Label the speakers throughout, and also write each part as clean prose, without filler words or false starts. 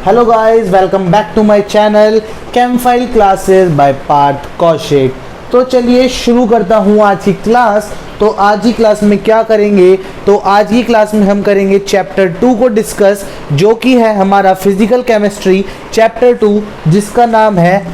Speaker 1: Hello guys, welcome back to my channel campfire classes by Parth Kaushik. तो चलिए शुरू करता हूँ आज की क्लास। तो आज की क्लास में क्या करेंगे, तो आज की क्लास में हम करेंगे चैप्टर 2 को डिस्कस, जो कि है हमारा फिजिकल केमिस्ट्री चैप्टर 2, जिसका नाम है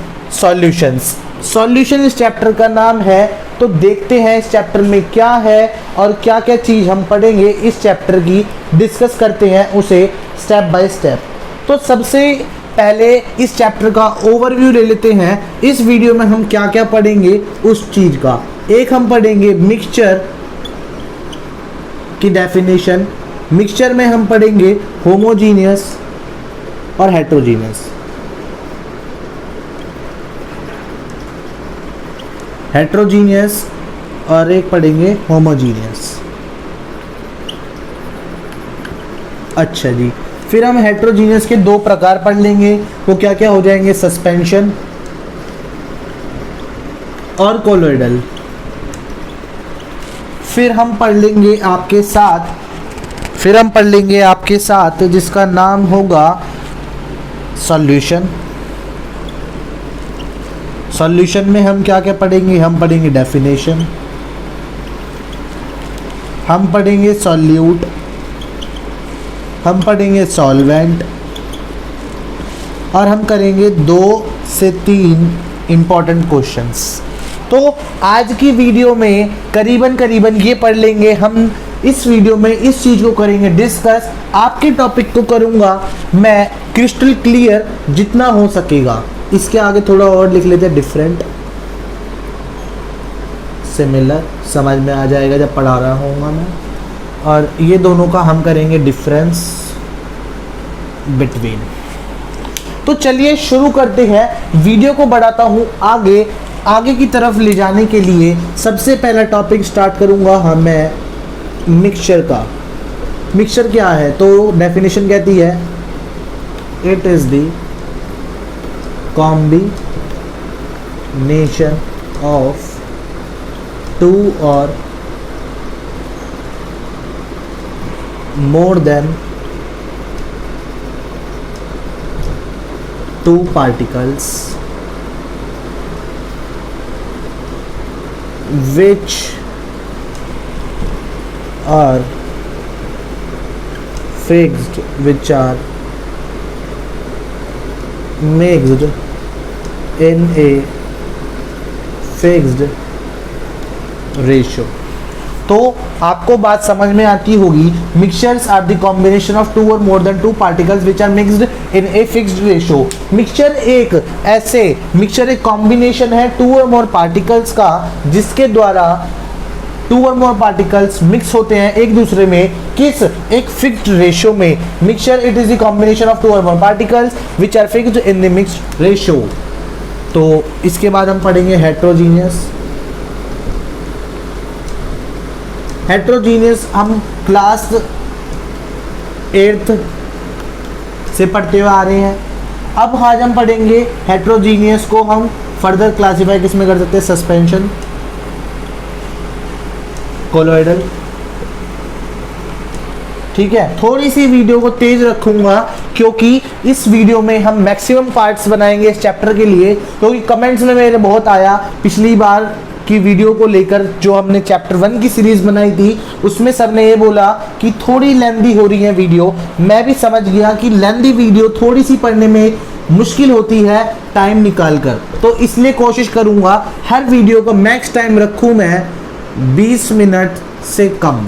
Speaker 1: सॉल्यूशंस। सॉल्यूशन इस चैप्टर का नाम है। तो देखते हैं इस चैप्टर में क्या है और क्या क्या चीज़ हम पढ़ेंगे इस चैप्टर की, डिस्कस करते हैं उसे स्टेप बाय स्टेप। तो सबसे पहले इस चैप्टर का ओवरव्यू ले लेते हैं। इस वीडियो में हम क्या क्या पढ़ेंगे उस चीज़ का। एक हम पढ़ेंगे मिक्सचर की डेफिनेशन। मिक्सचर में हम पढ़ेंगे होमोजीनियस और हेट्रोजीनियस। हेट्रोजीनियस और एक पढ़ेंगे होमोजीनियस। अच्छा जी, फिर हम हेट्रोजीनियस के दो प्रकार पढ़ लेंगे। वो क्या क्या हो जाएंगे, सस्पेंशन और कोलोइडल। फिर हम पढ़ लेंगे आपके साथ जिसका नाम होगा सॉल्यूशन। सॉल्यूशन में हम क्या क्या पढ़ेंगे, हम पढ़ेंगे डेफिनेशन, हम पढ़ेंगे सॉल्यूट, हम पढ़ेंगे सॉल्वेंट, और हम करेंगे 2 से 3 इम्पॉर्टेंट क्वेश्चंस। तो आज की वीडियो में करीबन ये पढ़ लेंगे हम। इस वीडियो में इस चीज़ को करेंगे डिस्कस। आपके टॉपिक को करूँगा मैं क्रिस्टल क्लियर जितना हो सकेगा। इसके आगे थोड़ा और लिख लेते हैं, डिफरेंट, सिमिलर, समझ में आ जाएगा जब पढ़ा रहा हूँगा मैं। और ये दोनों का हम करेंगे डिफरेंस बिटवीन। तो चलिए शुरू करते हैं। वीडियो को बढ़ाता हूँ आगे की तरफ ले जाने के लिए। सबसे पहला टॉपिक स्टार्ट करूँगा मैं मिक्सचर का। मिक्सचर क्या है, तो डेफिनेशन कहती है it is the combination of 2 और more than 2 particles which are mixed in a fixed ratio। तो आपको बात समझ में आती होगी। Mixtures are the combination of 2 और more than 2 particles which are mixed in a fixed ratio. Mixture एक कॉम्बिनेशन है 2 और मोर पार्टिकल्स का, जिसके द्वारा 2 और मोर पार्टिकल्स मिक्स होते हैं एक दूसरे में, किस, एक फिक्स्ड रेशो में। Mixture it is the combination of 2 और more particles which are fixed in the mixed ratio. तो इसके बाद हम पढ़ेंगे हेट्रोजीनियस। हेट्रोजीनियस हम क्लास 8th से पढ़ते हुए आ रहे हैं। अब आज हम पढ़ेंगे हेट्रोजीनियस को हम फर्दर क्लासिफाई किस में कर सकते हैं, सस्पेंशन, कोलोइडल। ठीक है, थोड़ी सी वीडियो को तेज रखूंगा क्योंकि इस वीडियो में हम मैक्सिमम पार्ट्स बनाएंगे इस चैप्टर के लिए। क्योंकि कमेंट्स में मेरे बहुत आया पिछली बार की वीडियो को लेकर, जो हमने चैप्टर 1 की सीरीज बनाई थी, उसमें सर ने ये बोला कि थोड़ी लेंदी हो रही है वीडियो। मैं भी समझ गया कि लेंदी वीडियो थोड़ी सी पढ़ने में मुश्किल होती है टाइम निकाल कर। तो इसलिए कोशिश करूंगा हर वीडियो को मैक्स टाइम रखूं मैं 20 मिनट से कम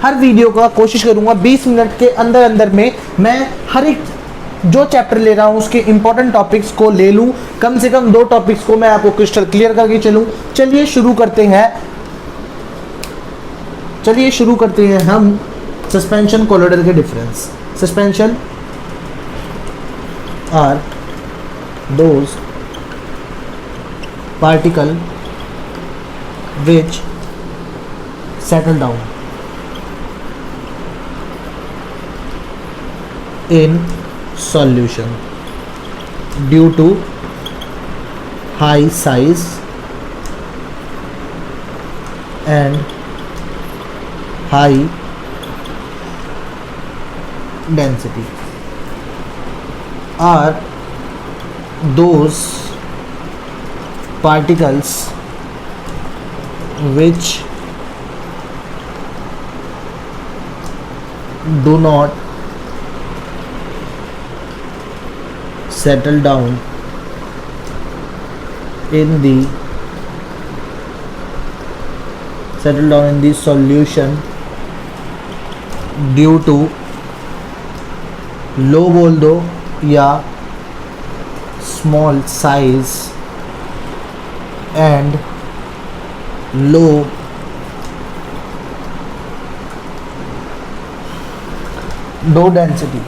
Speaker 1: हर वीडियो का कोशिश करूंगा 20 मिनट के अंदर में मैं हर एक जो चैप्टर ले रहा हूँ उसके इंपॉर्टेंट टॉपिक्स को ले लूँ। कम से कम 2 टॉपिक्स को मैं आपको क्रिस्टल क्लियर करके चलूँ। चलिए शुरू करते हैं हम सस्पेंशन कोलोइडल के difference. Suspension are those particle which settle down in solution due to high size and high density are those particles which do not settle down in the solution due to low बोल दो या small size and low low density.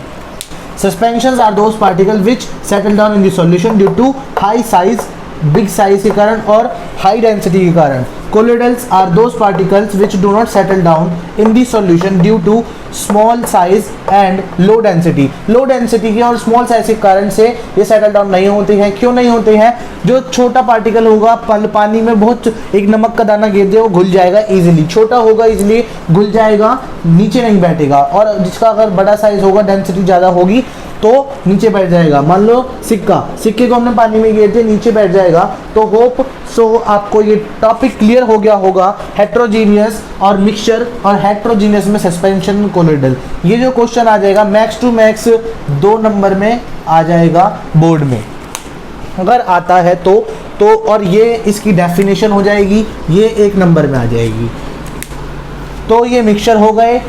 Speaker 1: Suspensions are those particles which settle down in the solution due to high size, big size के कारण और high density के कारण. Colloidals are those particles which do not settle down in the solution due to small size and low density. Low density के और small size के कारण से ये settle down नहीं होते हैं. क्यों नहीं होते हैं? जो छोटा पार्टिकल होगा पानी में बहुत एक नमक का दाना गिर दे वो घुल जाएगा इजीली. छोटा होगा इसलिए घुल जाएगा, नीचे नहीं बैठेगा. और जिसका अगर बड़ा साइज होगा, डेंसिटी ज़्यादा होगी तो नीचे बैठ जाएगा. मान लो सिक्के को हमने पानी में गिर दिया, नीचे बैठ जाएगा. तो होप सो आपको ये टॉपिक क्लियर हो गया होगा. हेट्रोजीनियस और मिक्सचर और हेट्रोजीनियस में सस्पेंशन कोलोइडल. ये जो क्वेश्चन आ जाएगा मैक्स टू मैक्स 2 नंबर में आ जाएगा बोर्ड में, अगर आता है तो और ये इसकी डेफिनेशन हो जाएगी, ये 1 नंबर में आ जाएगी. तो ये मिक्सचर हो गए.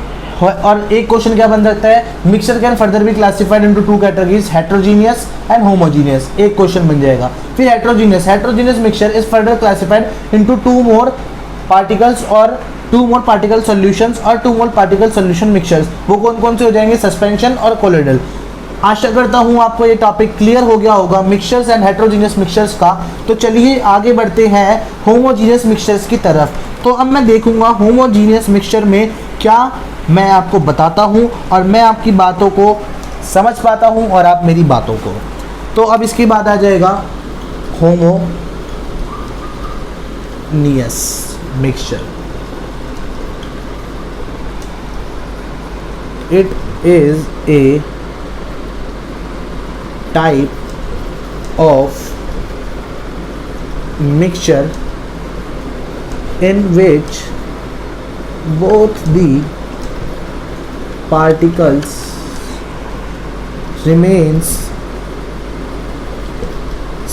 Speaker 1: और एक क्वेश्चन क्या बन सकता है, mixture can further be classified into 2 categories, heterogeneous and homogeneous. एक क्वेश्चन बन जाएगा. फिर heterogeneous mixture is further classified into 2 more particles और 2 मोर पार्टिकल सॉल्यूशंस और 2 मोर पार्टिकल सॉल्यूशन मिक्सचर्स. वो कौन कौन से हो जाएंगे, सस्पेंशन और कोलोइडल. आशा करता हूँ आपको ये टॉपिक क्लियर हो गया होगा मिक्सचर्स एंड हेट्रोजीनियस मिक्सचर्स का. तो चलिए आगे बढ़ते हैं होमोजीनियस मिक्सचर्स की तरफ. तो अब मैं देखूंगा होमोजीनियस मिक्सचर में क्या मैं आपको बताता हूँ और मैं आपकी बातों को समझ पाता हूँ और आप मेरी बातों को. तो अब इसके बाद आ जाएगा homogeneous mixture. It is a type of mixture in which both the particles remains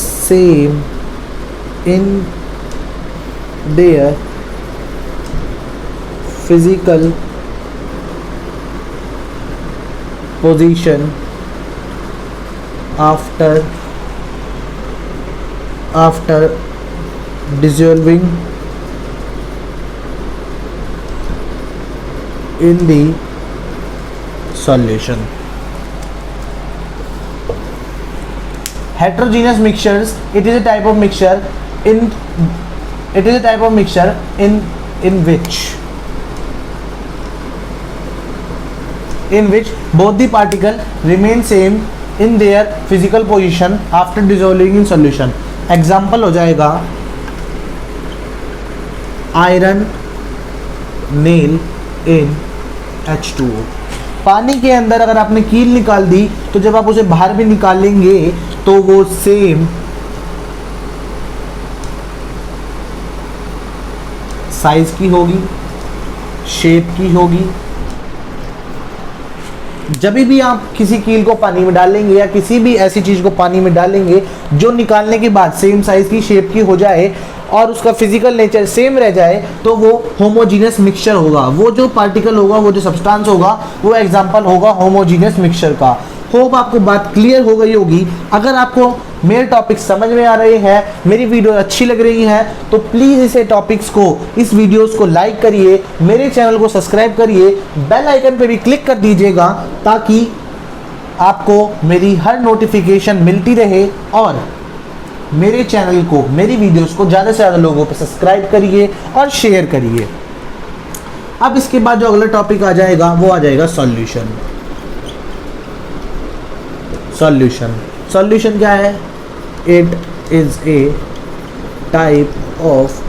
Speaker 1: same in their physical position after dissolving in the solution. Heterogeneous mixtures, it is a type of mixture in which both the particle remain same in their physical position after dissolving in solution. Example हो जाएगा iron nail in H2O. पानी के अंदर अगर आपने कील निकाल दी तो जब आप उसे बाहर भी निकालेंगे तो वो सेम साइज की होगी, शेप की होगी. जब भी आप किसी कील को पानी में डालेंगे या किसी भी ऐसी चीज़ को पानी में डालेंगे जो निकालने के बाद सेम साइज़ की, शेप की हो जाए और उसका फिजिकल नेचर सेम रह जाए तो वो होमोजीनियस मिक्सचर होगा. वो जो पार्टिकल होगा, वो जो सब्सटेंस होगा, वो एग्जांपल होगा होमोजीनियस मिक्सचर का. होप आपको बात क्लियर हो गई होगी. अगर आपको मेरे टॉपिक समझ में आ रहे हैं, मेरी वीडियो अच्छी लग रही है तो प्लीज़ इसे टॉपिक्स को, इस वीडियोस को लाइक करिए, मेरे चैनल को सब्सक्राइब करिए, बेल आइकन पे भी क्लिक कर दीजिएगा ताकि आपको मेरी हर नोटिफिकेशन मिलती रहे. और मेरे चैनल को, मेरी वीडियोस को ज़्यादा से ज़्यादा लोगों पे सब्सक्राइब करिए और शेयर करिए. अब इसके बाद जो अगला टॉपिक आ जाएगा वो आ जाएगा सॉल्यूशन. सॉल्यूशन क्या है? It is A type of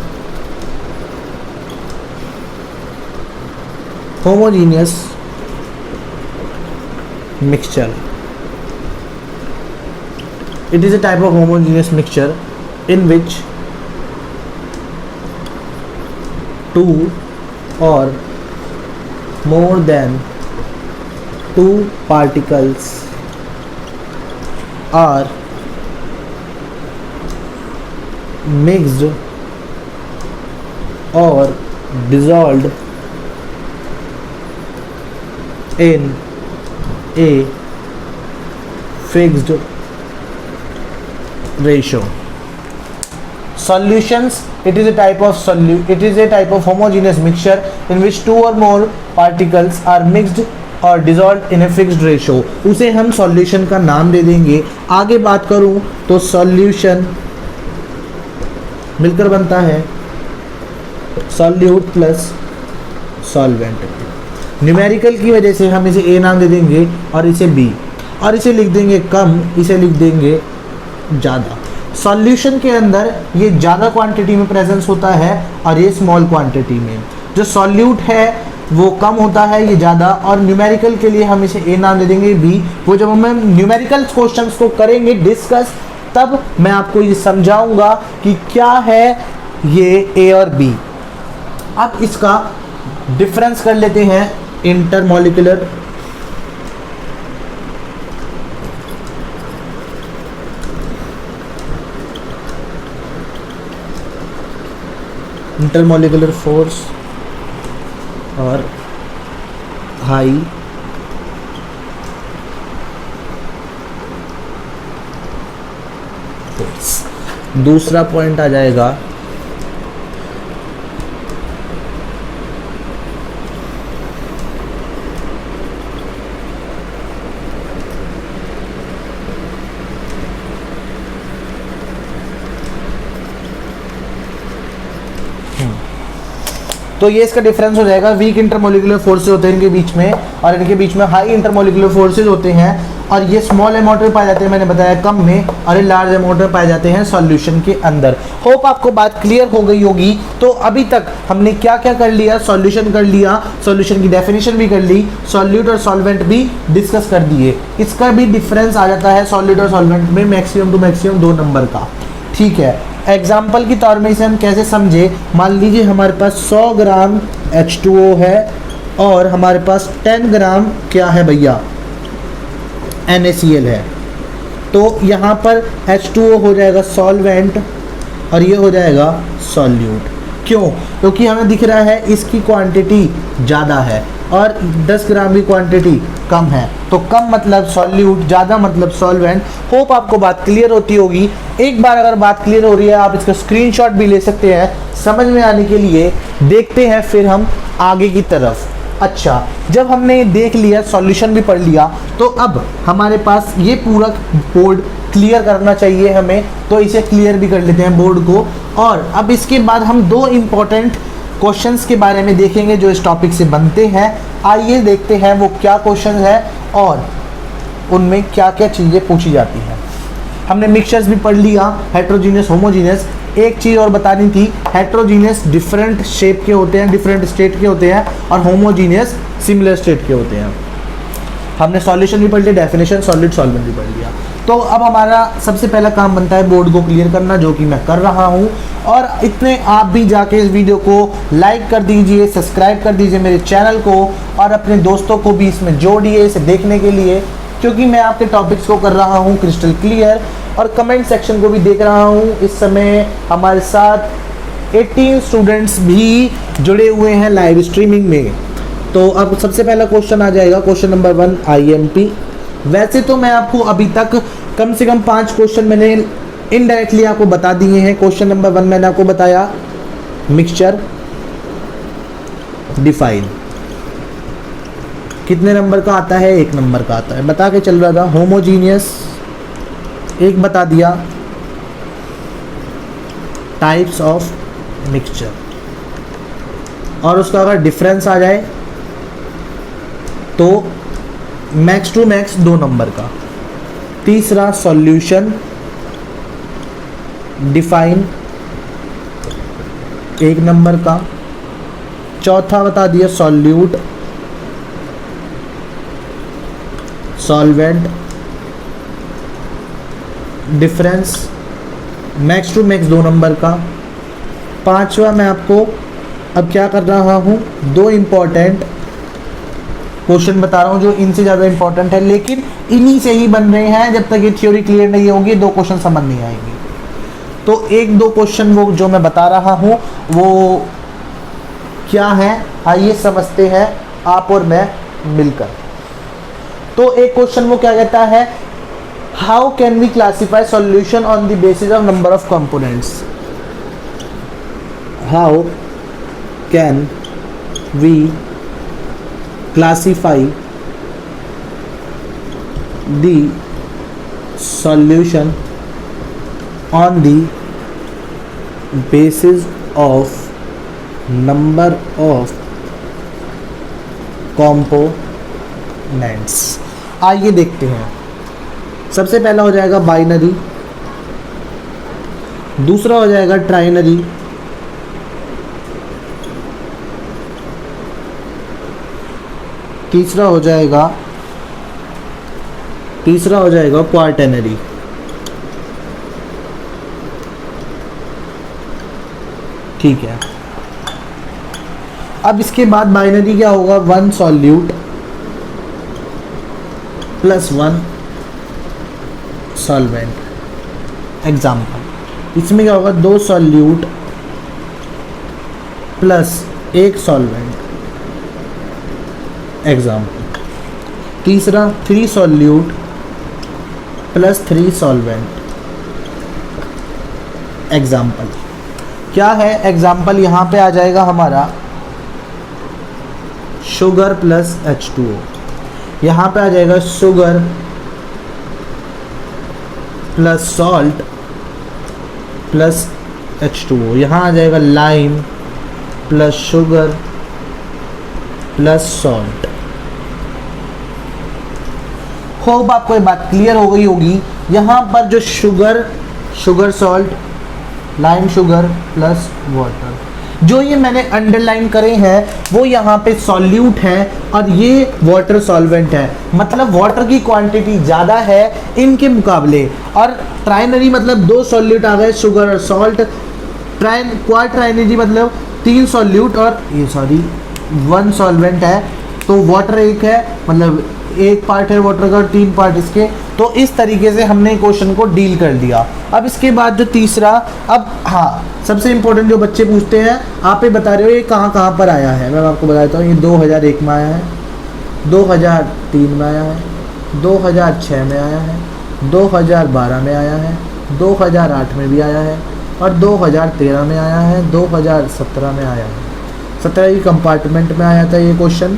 Speaker 1: homogeneous mixture. It is a type of homogeneous mixture in which two or more than two particles are mixed or dissolved in a fixed ratio. Solutions, it is a type of homogeneous mixture in which two or more particles are mixed or dissolved in a fixed ratio. उसे हम solution का नाम दे देंगे. आगे बात करूं तो solution मिलकर बनता है solute प्लस solvent. न्यूमेरिकल की वजह से हम इसे A नाम दे देंगे और इसे B, और इसे लिख देंगे कम, इसे लिख देंगे ज़्यादा. सॉल्यूशन के अंदर ये ज़्यादा क्वांटिटी में प्रेजेंस होता है और ये स्मॉल क्वांटिटी में. जो सॉल्यूट है वो कम होता है, ये ज़्यादा. और न्यूमेरिकल के लिए हम इसे A नाम दे देंगे, B. वो जब हम न्यूमेरिकल क्वेश्चंस को करेंगे डिस्कस, तब मैं आपको ये समझाऊंगा कि क्या है ये A और B. अब इसका डिफरेंस कर लेते हैं. इंटरमॉलिक्यूलर फोर्स और हाई फोर्स. दूसरा पॉइंट आ जाएगा तो ये इसका डिफरेंस हो जाएगा. वीक इंटरमोलिकुलर फोर्सेज होते हैं इनके बीच में, और इनके बीच में हाई इंटरमोलिकुलर फोर्सेज होते हैं, और ये स्मॉल अमाउंट में पाए जाते हैं, मैंने बताया कम में, और ये लार्ज अमाउंट में पाए जाते हैं सॉल्यूशन के अंदर. होप आपको बात क्लियर हो गई होगी. तो अभी तक हमने क्या क्या कर लिया? सॉल्यूशन कर लिया, सॉल्यूशन की डेफिनेशन भी कर ली, सॉल्यूट और सॉल्वेंट भी डिस्कस कर दिए. इसका भी डिफरेंस आ जाता है सॉल्यूट और सॉल्वेंट में मैक्सिमम टू मैक्सिमम 2 नंबर का. ठीक है, एग्जाम्पल के तौर में इसे हम कैसे समझे? मान लीजिए हमारे पास 100 ग्राम H2O है और हमारे पास 10 ग्राम क्या है भैया? NaCl है. तो यहाँ पर H2O हो जाएगा सॉल्वेंट और ये हो जाएगा सॉल्यूट. क्यों? क्योंकि हमें दिख रहा है इसकी क्वांटिटी ज़्यादा है और 10 ग्राम की क्वांटिटी कम है. तो कम मतलब सॉल्यूट, ज़्यादा मतलब सॉल्वेंट. होप आपको बात क्लियर होती होगी. एक बार अगर बात क्लियर हो रही है, आप इसका स्क्रीनशॉट भी ले सकते हैं समझ में आने के लिए. देखते हैं फिर हम आगे की तरफ. अच्छा, जब हमने देख लिया, सॉल्यूशन भी पढ़ लिया, तो अब हमारे पास ये पूरा बोर्ड क्लियर करना चाहिए हमें. तो इसे क्लियर भी कर लेते हैं बोर्ड को. और अब इसके बाद हम 2 इम्पोर्टेंट क्वेश्चंस के बारे में देखेंगे जो इस टॉपिक से बनते हैं. आइए देखते हैं वो क्या क्वेश्चन है और उनमें क्या क्या चीज़ें पूछी जाती हैं. हमने मिक्सचर्स भी पढ़ लिया, हेट्रोजीनियस, होमोजीनियस. एक चीज़ और बतानी थी, हेट्रोजीनियस डिफरेंट शेप के होते हैं, डिफरेंट स्टेट के होते हैं, और होमोजीनियस सिमिलर स्टेट के होते हैं. हमने सॉल्यूशन भी पढ़ लिया, डेफिनेशन, सॉलिड, सॉल्वेंट भी पढ़ लिया. तो अब हमारा सबसे पहला काम बनता है बोर्ड को क्लियर करना, जो कि मैं कर रहा हूँ. और इतने आप भी जाके इस वीडियो को लाइक कर दीजिए, सब्सक्राइब कर दीजिए मेरे चैनल को, और अपने दोस्तों को भी इसमें जोड़िए इसे देखने के लिए, क्योंकि मैं आपके टॉपिक्स को कर रहा हूँ क्रिस्टल क्लियर. और कमेंट सेक्शन को भी देख रहा हूँ. इस समय हमारे साथ 18 स्टूडेंट्स भी जुड़े हुए हैं लाइव स्ट्रीमिंग में. तो अब सबसे पहला क्वेश्चन आ जाएगा, क्वेश्चन नंबर 1 IMP. वैसे तो मैं आपको अभी तक कम से कम 5 क्वेश्चन मैंने इनडायरेक्टली आपको बता दिए हैं. क्वेश्चन नंबर 1 मैंने आपको बताया मिक्सचर डिफाइन. कितने नंबर का आता है? 1 नंबर का आता है, बता के चल रहा था. होमोजीनियस 1 बता दिया. टाइप्स ऑफ मिक्सचर, और उसका अगर डिफरेंस आ जाए तो मैक्स टू मैक्स 2 नंबर का. तीसरा सॉल्यूशन डिफाइन 1 नंबर का. चौथा बता दिया solute solvent difference, max to max 2 number का। 5वां मैं आपको अब क्या कर रहा हूँ, 2 इम्पॉर्टेंट क्वेश्चन बता रहा हूँ जो इनसे ज़्यादा इंपॉर्टेंट है, लेकिन इन्हीं से ही बन रहे हैं। जब तक ये थ्योरी क्लियर नहीं होगी 2 क्वेश्चन समझ नहीं आएंगे। तो 1-2 क्वेश्चन वो जो मैं बता रहा हूँ वो क्या है, आइए समझते हैं आप और मैं मिलकर। तो एक क्वेश्चन वो क्या कहता है, how can we classify solution on the basis of number of components. How can we classify the solution on the basis of number of components। आइए देखते हैं। सबसे पहला हो जाएगा बाइनरी, दूसरा हो जाएगा ट्राइनरी, तीसरा हो जाएगा क्वार्टेनरी। ठीक है, अब इसके बाद बाइनरी क्या होगा, 1 सॉल्यूट प्लस 1 सॉल्वेंट। एग्जाम्पल, इसमें क्या होगा, 2 सॉल्यूट प्लस 1 सॉल्वेंट। एग्जाम्पल, तीसरा 3 सॉल्यूट प्लस 3 सॉल्वेंट। एग्जाम्पल क्या है, एग्जाम्पल यहाँ पे आ जाएगा हमारा शुगर प्लस H2O, यहाँ पे आ जाएगा sugar plus salt plus H2O, यहाँ आ जाएगा lime plus sugar plus salt. Hope आपको ये बात क्लियर हो गई होगी। यहाँ पर जो sugar salt, lime sugar plus water, जो ये मैंने अंडरलाइन करे हैं वो यहाँ पे सॉल्यूट है और ये वाटर सॉल्वेंट है, मतलब वाटर की क्वांटिटी ज़्यादा है इनके मुकाबले। और ट्राइनरी मतलब 2 सॉल्यूट आ गए, शुगर और सॉल्ट। क्वार्टेनरी मतलब 3 सॉल्यूट और 1 सॉल्वेंट है, तो वाटर 1 है, मतलब 1 पार्ट है वाटर का, 3 पार्ट इसके। तो इस तरीके से हमने क्वेश्चन को डील कर दिया। अब इसके बाद जो तीसरा, अब हाँ सबसे इम्पोर्टेंट जो बच्चे पूछते हैं, आप ये बता रहे हो ये कहाँ पर आया है, मैं आपको बता देता हूँ। ये 2001 में आया है, 2003 में आया है, 2006 में आया है, 2012 में आया है, 2008 में भी आया है और 2013 में आया है, 2017 में आया है। 17 की कंपार्टमेंट में आया था ये क्वेश्चन,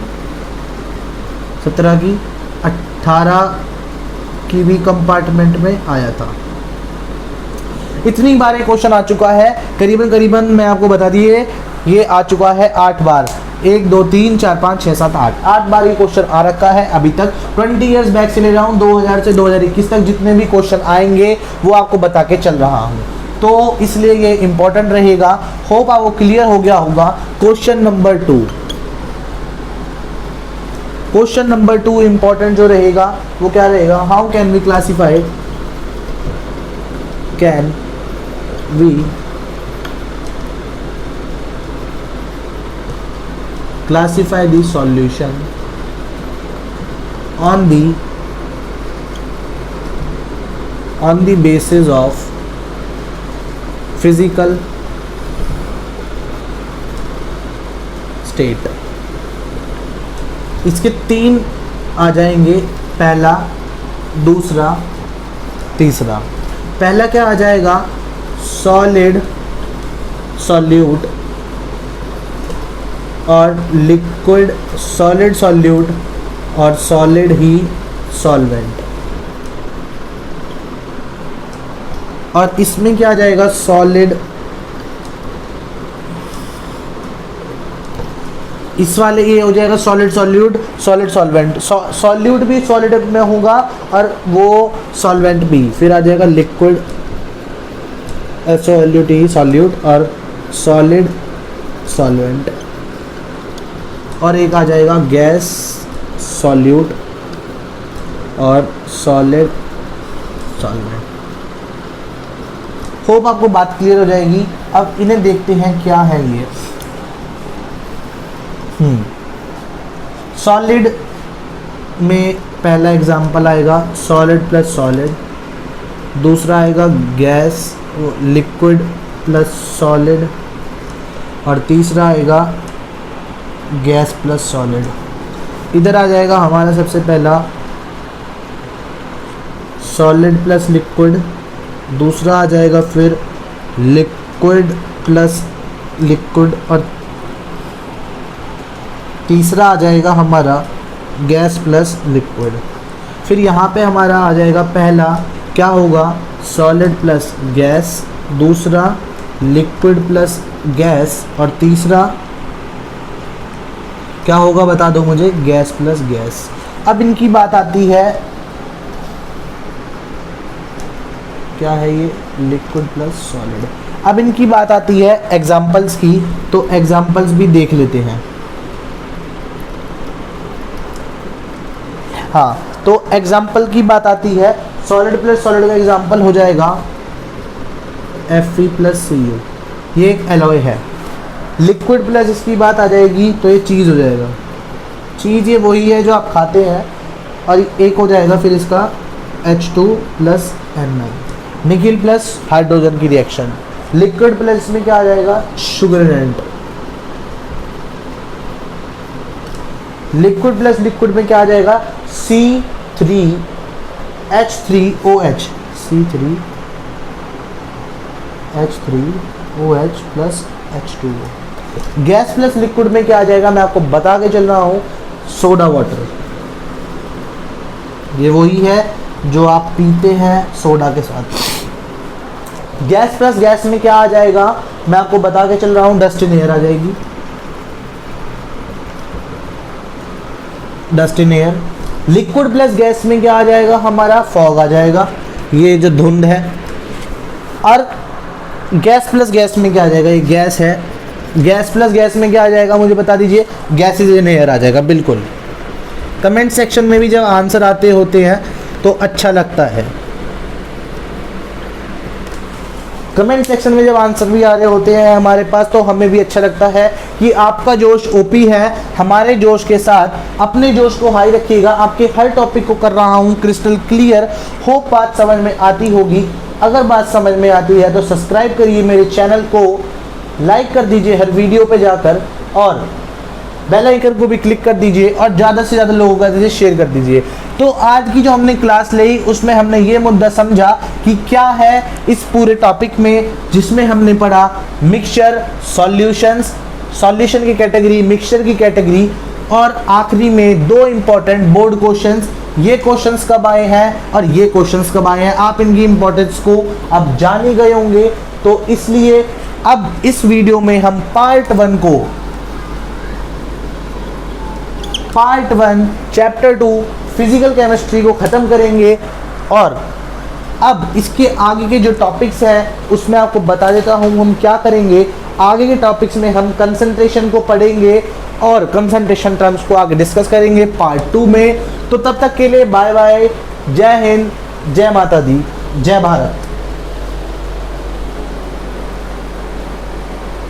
Speaker 1: 17 की, 18 की भी कंपार्टमेंट में आया था। इतनी बार ये क्वेश्चन आ चुका है, करीबन मैं आपको बता दिए ये आ चुका है 8 बार। 1 2 3 4 5 6 7 8 बार ये क्वेश्चन आ रखा है अभी तक। 20 ईयर्स बैक से ले रहा हूँ, 2000 से 2021 तक जितने भी क्वेश्चन आएंगे वो आपको बता के चल रहा हूँ, तो इसलिए ये इंपॉर्टेंट रहेगा। होप आपको क्लियर हो गया होगा। क्वेश्चन नंबर 2 इंपॉर्टेंट जो रहेगा वो क्या रहेगा, how can we classify the solution on the basis of physical state। इसके 3 आ जाएंगे, पहला, दूसरा, तीसरा। पहला क्या आ जाएगा, सॉलिड, सॉल्यूट और लिक्विड, सॉलिड सॉल्यूट और सॉलिड ही सॉल्वेंट। और इसमें क्या आ जाएगा, सॉलिड, इस वाले ये हो जाएगा solid solute, solid solvent. Solute भी सॉलिड में होगा और वो सॉल्वेंट भी। फिर आ जाएगा लिक्विड सॉल्यूट ही सॉल्यूट और सॉलिड सॉल्वेंट। और एक आ जाएगा गैस सॉल्यूट और सॉलिड सॉल्वेंट। होप आपको बात क्लियर हो जाएगी। अब इन्हें देखते हैं क्या है ये। सॉलिड में पहला एग्जांपल आएगा सॉलिड प्लस सॉलिड, दूसरा आएगा गैस लिक्विड प्लस सॉलिड, और तीसरा आएगा गैस प्लस सॉलिड। इधर आ जाएगा हमारा सबसे पहला सॉलिड प्लस लिक्विड, दूसरा आ जाएगा फिर लिक्विड प्लस लिक्विड, और तीसरा आ जाएगा हमारा गैस प्लस लिक्विड। फिर यहाँ पे हमारा आ जाएगा पहला क्या होगा सॉलिड प्लस गैस, दूसरा लिक्विड प्लस गैस, और तीसरा क्या होगा बता दो मुझे, गैस प्लस गैस। अब इनकी बात आती है क्या है ये, लिक्विड प्लस सॉलिड। अब इनकी बात आती है एग्जाम्पल्स की, तो एग्जाम्पल्स भी देख लेते हैं। हाँ, तो एग्जाम्पल की बात आती है, सॉलिड प्लस सॉलिड का एग्जाम्पल हो जाएगा Fe प्लस Cu, ये एक एलॉय है। लिक्विड प्लस इसकी बात आ जाएगी तो ये चीज़ हो जाएगा। चीज़ ये वही है जो आप खाते हैं, और एक हो जाएगा फिर इसका H2 plus Ni, nickel plus hydrogen की रिएक्शन। लिक्विड प्लस में क्या आ जाएगा, शुगरनेंट। लिक्विड प्लस लिक्विड में क्या आ जाएगा, C3H3OH, C3H3OH plus H2O। Gas plus liquid में क्या आ जाएगा, मैं आपको बता के चल रहा हूँ, सोडा वाटर। ये वही है जो आप पीते हैं सोडा के साथ। गैस प्लस गैस में क्या आ जाएगा, मैं आपको बता के चल रहा हूँ, डस्ट इन एयर आ जाएगी, dust in air. Liquid plus gas में क्या आ जाएगा, हमारा फॉग आ जाएगा, ये जो धुंध है। और गैस प्लस गैस में क्या आ जाएगा, ये गैस है। गैस प्लस गैस में क्या आ जाएगा मुझे बता दीजिए, गैसेज इन एयर आ जाएगा। बिल्कुल, कमेंट सेक्शन में भी जब आंसर आते होते हैं तो अच्छा लगता है। कमेंट सेक्शन में जब आंसर भी आ रहे होते हैं हमारे पास, तो हमें भी अच्छा लगता है कि आपका जोश ओपी है। हमारे जोश के साथ अपने जोश को हाई रखिएगा। आपके हर टॉपिक को कर रहा हूँ क्रिस्टल क्लियर। होप बात समझ में आती होगी। अगर बात समझ में आती है तो सब्सक्राइब करिए मेरे चैनल को, लाइक कर दीजिए हर वीडियो पे जाकर, और बेल आइकन को भी क्लिक कर दीजिए, और ज़्यादा से ज़्यादा लोगों का शेयर कर दीजिए। तो आज की जो हमने क्लास ली उसमें हमने ये मुद्दा समझा कि क्या है इस पूरे टॉपिक में, जिसमें हमने पढ़ा मिक्सचर, सॉल्यूशंस, सॉल्यूशन की कैटेगरी, मिक्सचर की कैटेगरी, और आखिरी में दो इंपॉर्टेंट बोर्ड क्वेश्चंस। ये क्वेश्चंस कब आए हैं और ये क्वेश्चंस कब आए हैं, आप इनकी इंपॉर्टेंस को अब जान ही गए होंगे। तो इसलिए अब इस वीडियो में हम पार्ट 1 चैप्टर 2 फिजिकल केमिस्ट्री को ख़त्म करेंगे। और अब इसके आगे के जो टॉपिक्स हैं उसमें आपको बता देता हूँ हम क्या करेंगे। आगे के टॉपिक्स में हम कंसंट्रेशन को पढ़ेंगे और कंसंट्रेशन टर्म्स को आगे डिस्कस करेंगे पार्ट 2 में। तो तब तक के लिए बाय बाय, जय हिंद, जय माता दी, जय भारत।